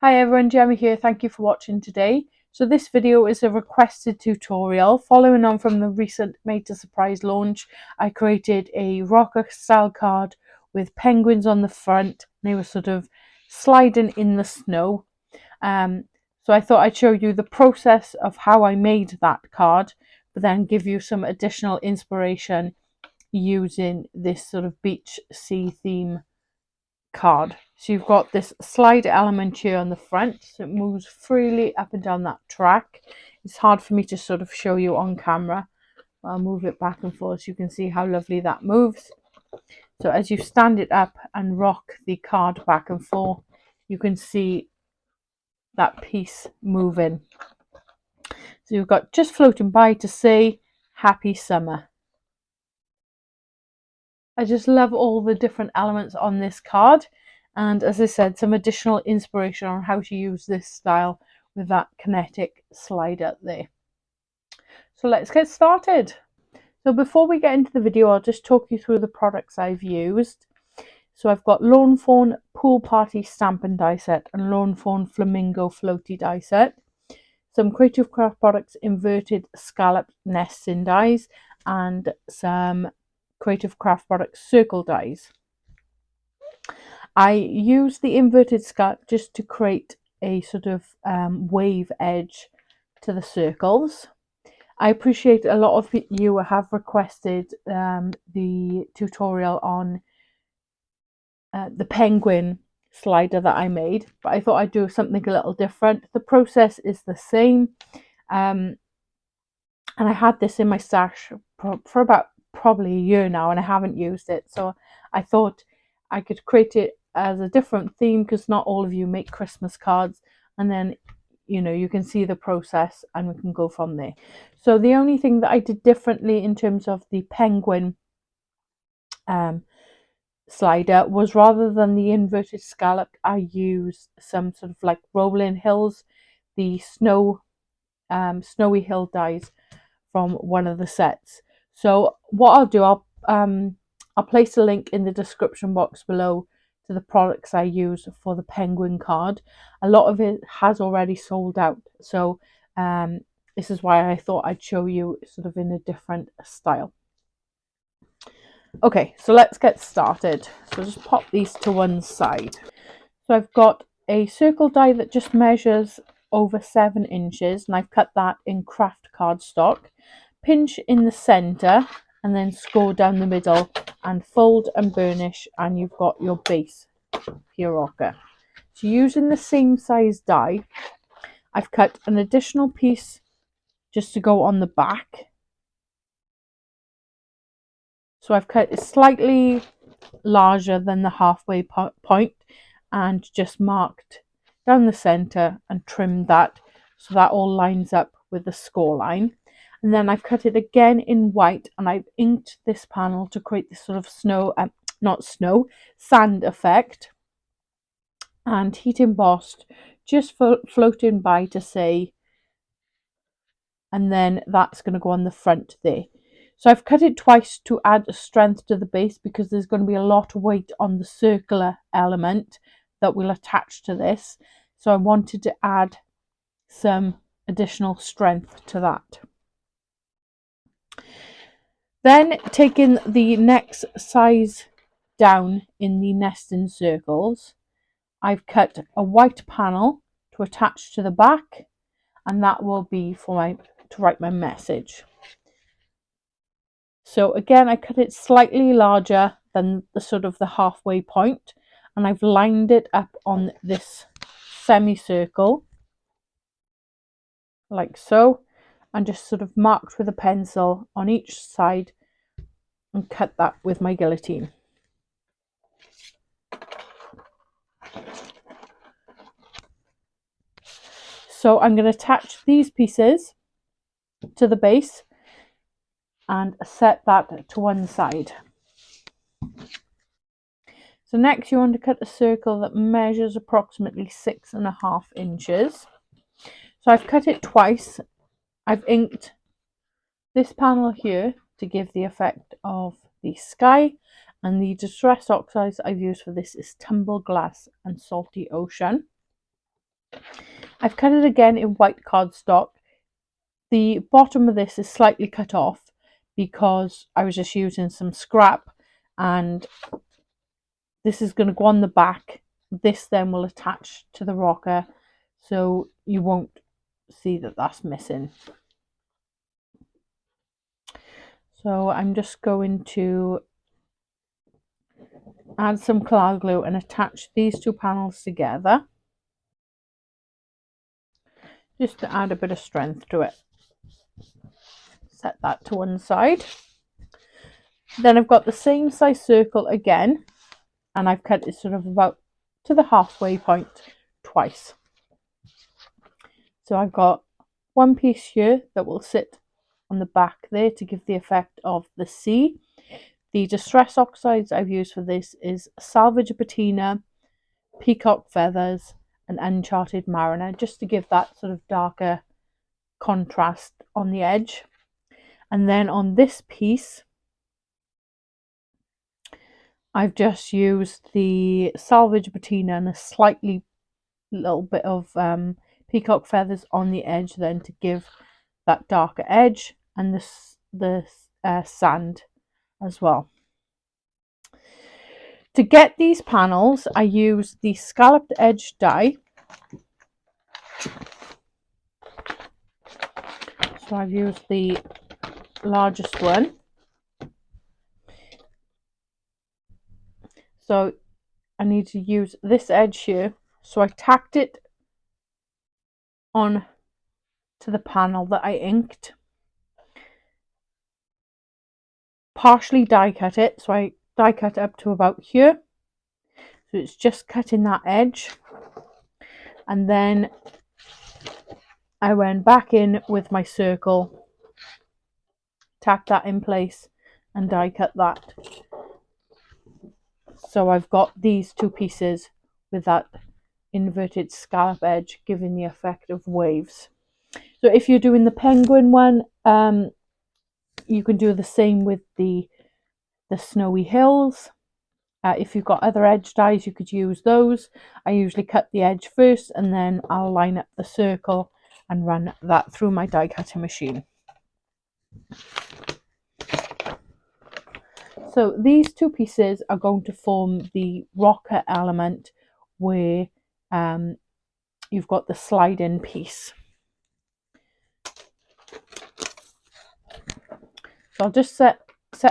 Hi everyone, Gemma here. Thank you for watching today. So this video is a requested tutorial following on from the recent Made to Surprise launch. I created a rocker style card with penguins on the front. They were sort of sliding in the snow. So I thought I'd show you the process of how I made that card, but then give you some additional inspiration using this sort of beach sea theme card. So you've got this slide element here on the front, so it moves freely up and down that track. It's hard for me to sort of show you on camera. I'll move it back and forth so you can see how lovely that moves. So as you stand it up and rock the card back and forth, you can see that piece moving. So you've got just floating by to say happy summer. I just love all the different elements on this card. And as I said, some additional inspiration on how to use this style with that kinetic slider there. So let's get started. So before we get into the video, I'll just talk you through the products I've used. So I've got Lawn Fawn Pool Party Stampin' die set and Lawn Fawn Flamingo Floatie die set. Some Creative Craft Products inverted scallop nesting dies and some Creative Craft Products circle dies. I use the inverted scallop just to create a sort of wave edge to the circles. I appreciate a lot of you have requested the tutorial on the penguin slider that I made, but I thought I'd do something a little different. The process is the same, and I had this in my stash for about probably a year now, and I haven't used it, so I thought I could create it as a different theme because not all of you make Christmas cards, and then you can see the process and we can go from there. So the only thing that I did differently in terms of the penguin slider was, rather than the inverted scallop, I used some sort of like rolling hills, the snowy hill dies from one of the sets. So what I'll do, I'll place a link in the description box below to the products I use for the penguin card. A lot of it has already sold out, so this is why I thought I'd show you sort of in a different style. Okay, so let's get started. So just pop these to one side. So I've got a circle die that just measures over 7 inches, and I've cut that in craft cardstock. Pinch in the center and then score down the middle and fold and burnish, and you've got your base for your rocker. So using the same size die, I've cut an additional piece just to go on the back. So I've cut it slightly larger than the halfway point and just marked down the center and trimmed that so that all lines up with the score line. And then I've cut it again in white, and I've inked this panel to create this sort of sand effect, and heat embossed just floating by to say, and then that's going to go on the front there. So I've cut it twice to add strength to the base because there's going to be a lot of weight on the circular element that will attach to this. So I wanted to add some additional strength to that. Then taking the next size down in the nesting circles, I've cut a white panel to attach to the back, and that will be for to write my message. So again, I cut it slightly larger than the sort of the halfway point, and I've lined it up on this semicircle like so, and just sort of marked with a pencil on each side and cut that with my guillotine. So I'm going to attach these pieces to the base and set that to one side. So next you want to cut a circle that measures approximately 6.5 inches. So I've cut it twice. I've inked this panel here to give the effect of the sky, and the distress oxides I've used for this is Tumble Glass and Salty Ocean. I've cut it again in white cardstock. The bottom of this is slightly cut off because I was just using some scrap, and this is going to go on the back. This then will attach to the rocker, so you won't see that that's missing. So I'm just going to add some cloud glue and attach these two panels together, just to add a bit of strength to it. Set that to one side. Then I've got the same size circle again, and I've cut it sort of about to the halfway point twice. So I've got one piece here that will sit on the back there to give the effect of the sea. The distress oxides I've used for this is Salvage Patina, Peacock Feathers, and Uncharted Mariner, just to give that sort of darker contrast on the edge. And then on this piece, I've just used the Salvage Patina and a slightly little bit of Peacock Feathers on the edge, then to give that darker edge, and the sand as well. To get these panels, I use the scalloped edge die. So I've used the largest one. So I need to use this edge here. So I tacked it on to the panel that I inked. Partially die cut it. So I die cut up to about here. So it's just cutting that edge. And then I went back in with my circle, tack that in place, and die cut that. So I've got these two pieces with that inverted scallop edge, giving the effect of waves. So if you're doing the penguin one, you can do the same with the snowy hills. If you've got other edge dies, you could use those. I usually cut the edge first, and then I'll line up the circle and run that through my die cutting machine. So these two pieces are going to form the rocker element where you've got the slide-in piece. So I'll just set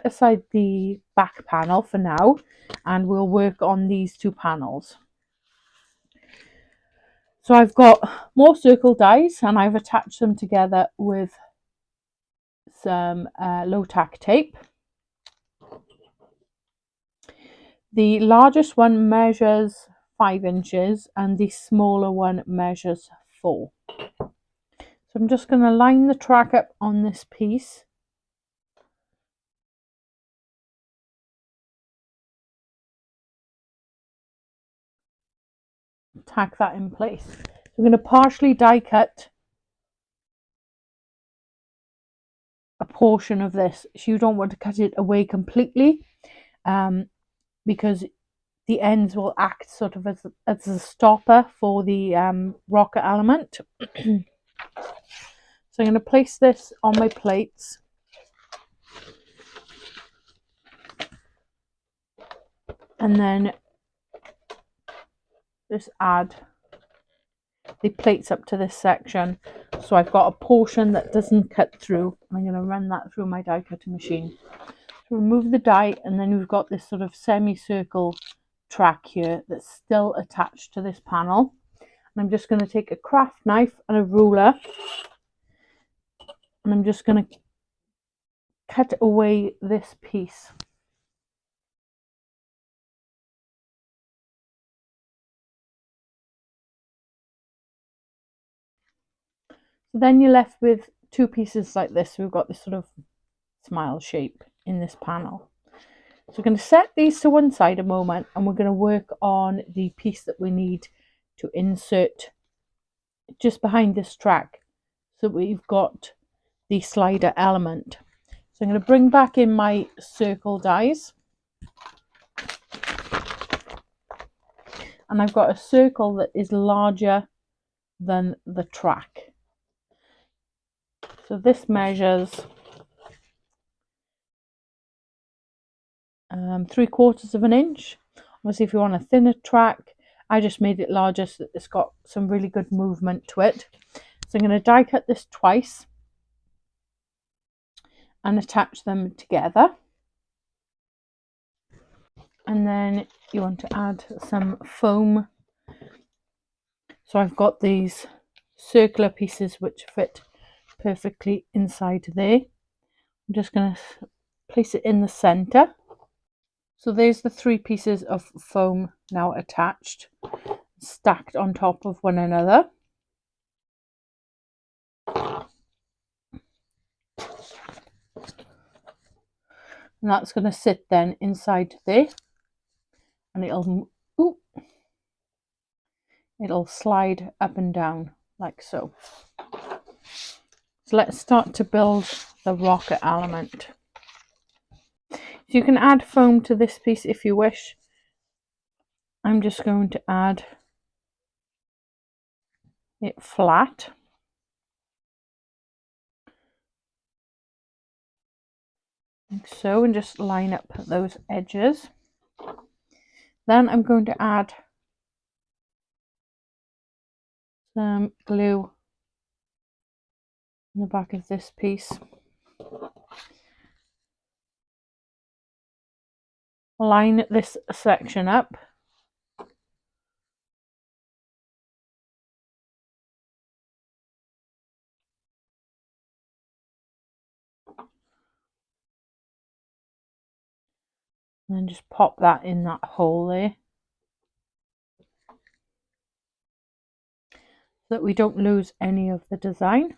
aside the back panel for now, and we'll work on these two panels. So I've got more circle dies, and I've attached them together with some low tack tape. The largest one measures 5 inches and the smaller one measures 4. So I'm just going to line the track up on this piece. Tack that in place. So I'm going to partially die cut a portion of this. So you don't want to cut it away completely, because the ends will act sort of as a stopper for the rocker element. So I'm going to place this on my plates. And then just add the plates up to this section. So I've got a portion that doesn't cut through. I'm going to run that through my die cutting machine. So remove the die, and then we've got this sort of semicircle track here that's still attached to this panel. And I'm just going to take a craft knife and a ruler, and I'm just going to cut away this piece. So then you're left with two pieces like this. We've got this sort of smile shape in this panel. So we're going to set these to one side a moment, and we're going to work on the piece that we need to insert just behind this track. So we've got the slider element. So I'm going to bring back in my circle dies. And I've got a circle that is larger than the track. So this measures 3/4 of an inch. Obviously, if you want a thinner track, I just made it larger so that it's got some really good movement to it. So I'm going to die cut this twice and attach them together. And then you want to add some foam. So I've got these circular pieces which fit perfectly inside there. I'm just going to place it in the center. So there's the 3 pieces of foam now attached, stacked on top of one another. And that's going to sit then inside there, and it'll slide up and down like so. So let's start to build the rocket element. So you can add foam to this piece if you wish. I'm just going to add it flat. Like so, and just line up those edges. Then I'm going to add some glue on the back of this piece. Line this section up. And then just pop that in that hole there, so that we don't lose any of the design.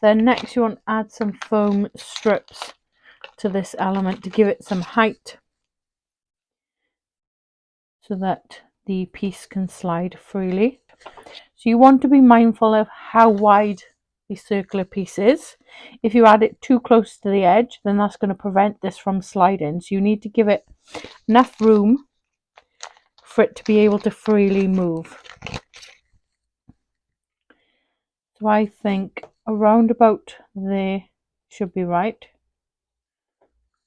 Then next you want to add some foam strips to this element to give it some height so that the piece can slide freely. So you want to be mindful of how wide the circular piece is. If you add it too close to the edge, then that's going to prevent this from sliding. So you need to give it enough room for it to be able to freely move. So I think around about there should be right.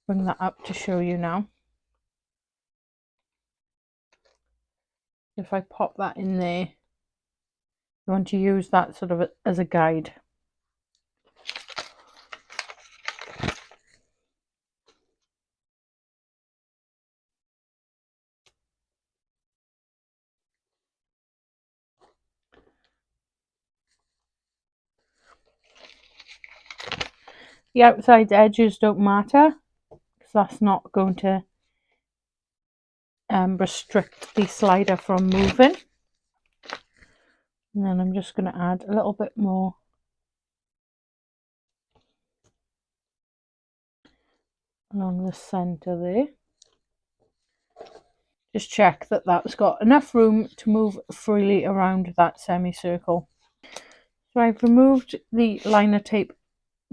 Bring that up to show you now. If I pop that in there, you want to use that sort of as a guide. The outside edges don't matter, because that's not going to restrict the slider from moving. And then I'm just going to add a little bit more along the center there. Just check that that's got enough room to move freely around that semicircle. So I've removed the liner tape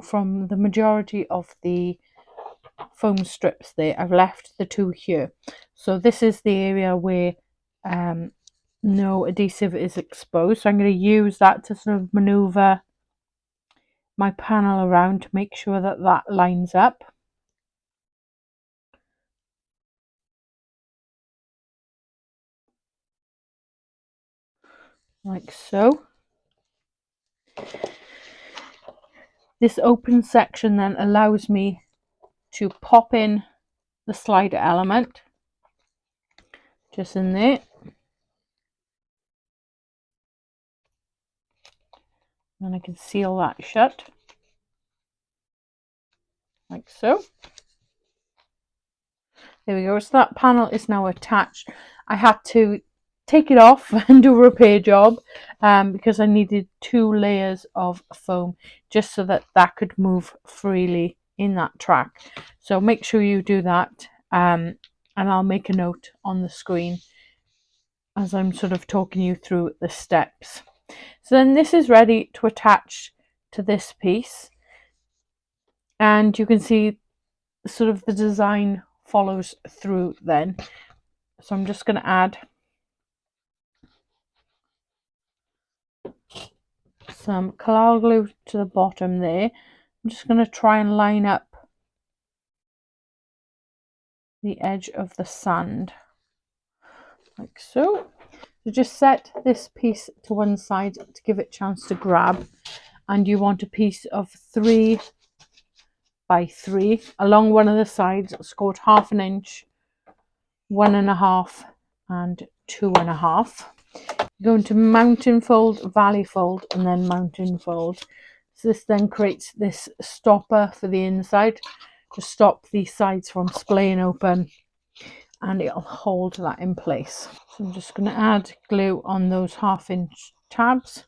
from the majority of the foam strips there. I've left the 2 here. So this is the area where no adhesive is exposed. So I'm going to use that to sort of maneuver my panel around to make sure that that lines up. Like so. This open section then allows me to pop in the slider element just in there. And I can seal that shut like so. There we go. So that panel is now attached. I had to take it off and do a repair job because I needed 2 layers of foam just so that that could move freely in that track. So make sure you do that, and I'll make a note on the screen as I'm sort of talking you through the steps. So then this is ready to attach to this piece, and you can see sort of the design follows through then. So I'm just going to add some coral glue to the bottom there. I'm just going to try and line up the edge of the sand like so. So just set this piece to one side to give it a chance to grab, and you want a piece of 3 by 3 along one of the sides, scored 1/2 inch, 1.5 and 2.5. You're going to mountain fold, valley fold, and then mountain fold. So this then creates this stopper for the inside to stop the sides from splaying open, and it'll hold that in place. So I'm just going to add glue on those 1/2 inch tabs.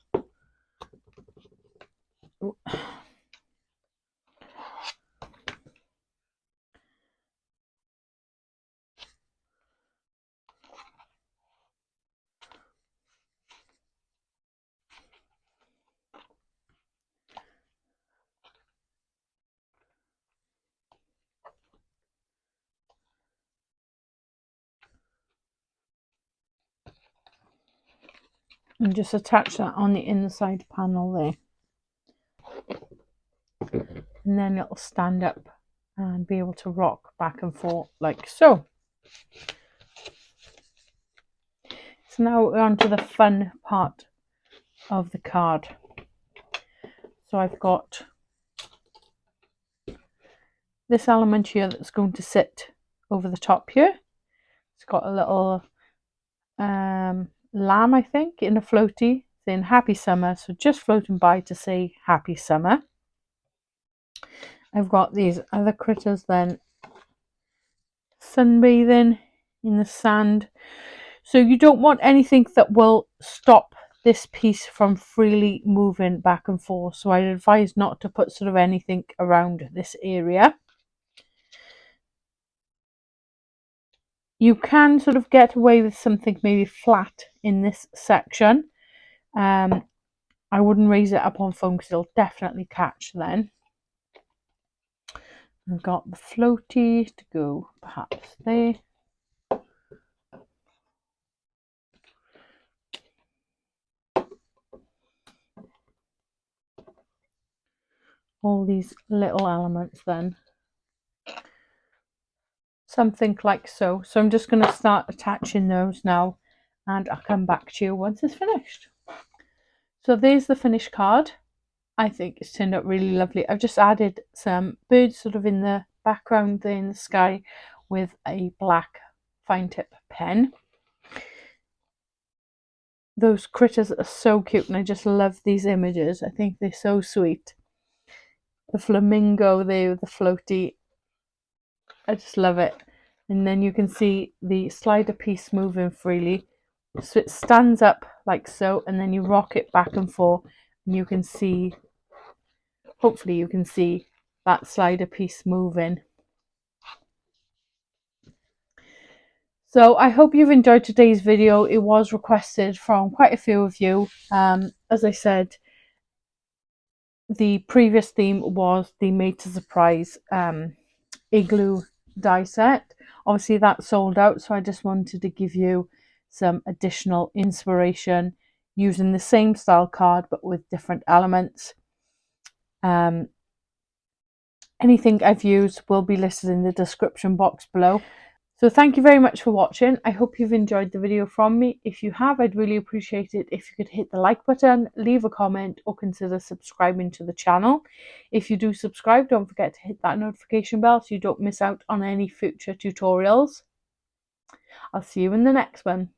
And just attach that on the inside panel there. And then it'll stand up and be able to rock back and forth like so. So now we're on to the fun part of the card. So I've got this element here that's going to sit over the top here. It's got a little lamb, I think, in a floatie saying happy summer, so just floating by to say happy summer. I've got these other critters then sunbathing in the sand. So you don't want anything that will stop this piece from freely moving back and forth, so I'd advise not to put sort of anything around this area. You can sort of get away with something maybe flat in this section. I wouldn't raise it up on foam because it'll definitely catch then. I've got the floatie to go perhaps there. All these little elements then. Something like so. So I'm just going to start attaching those now, and I'll come back to you once it's finished. So there's the finished card. I think it's turned out really lovely. I've just added some birds sort of in the background there in the sky with a black fine tip pen. Those critters are so cute, and I just love these images. I think they're so sweet. The flamingo there with the floatie, I just love it. And then you can see the slider piece moving freely, so it stands up like so, and then you rock it back and forth, and you can see, hopefully you can see that slider piece moving. So I hope you've enjoyed today's video. It was requested from quite a few of you. As I said, the previous theme was the Made to Surprise igloo die set. Obviously that sold out, so I just wanted to give you some additional inspiration using the same style card but with different elements. Anything I've used will be listed in the description box below. So thank you very much for watching. I hope you've enjoyed the video from me. If you have, I'd really appreciate it if you could hit the like button, leave a comment, or consider subscribing to the channel. If you do subscribe, don't forget to hit that notification bell so you don't miss out on any future tutorials. I'll see you in the next one.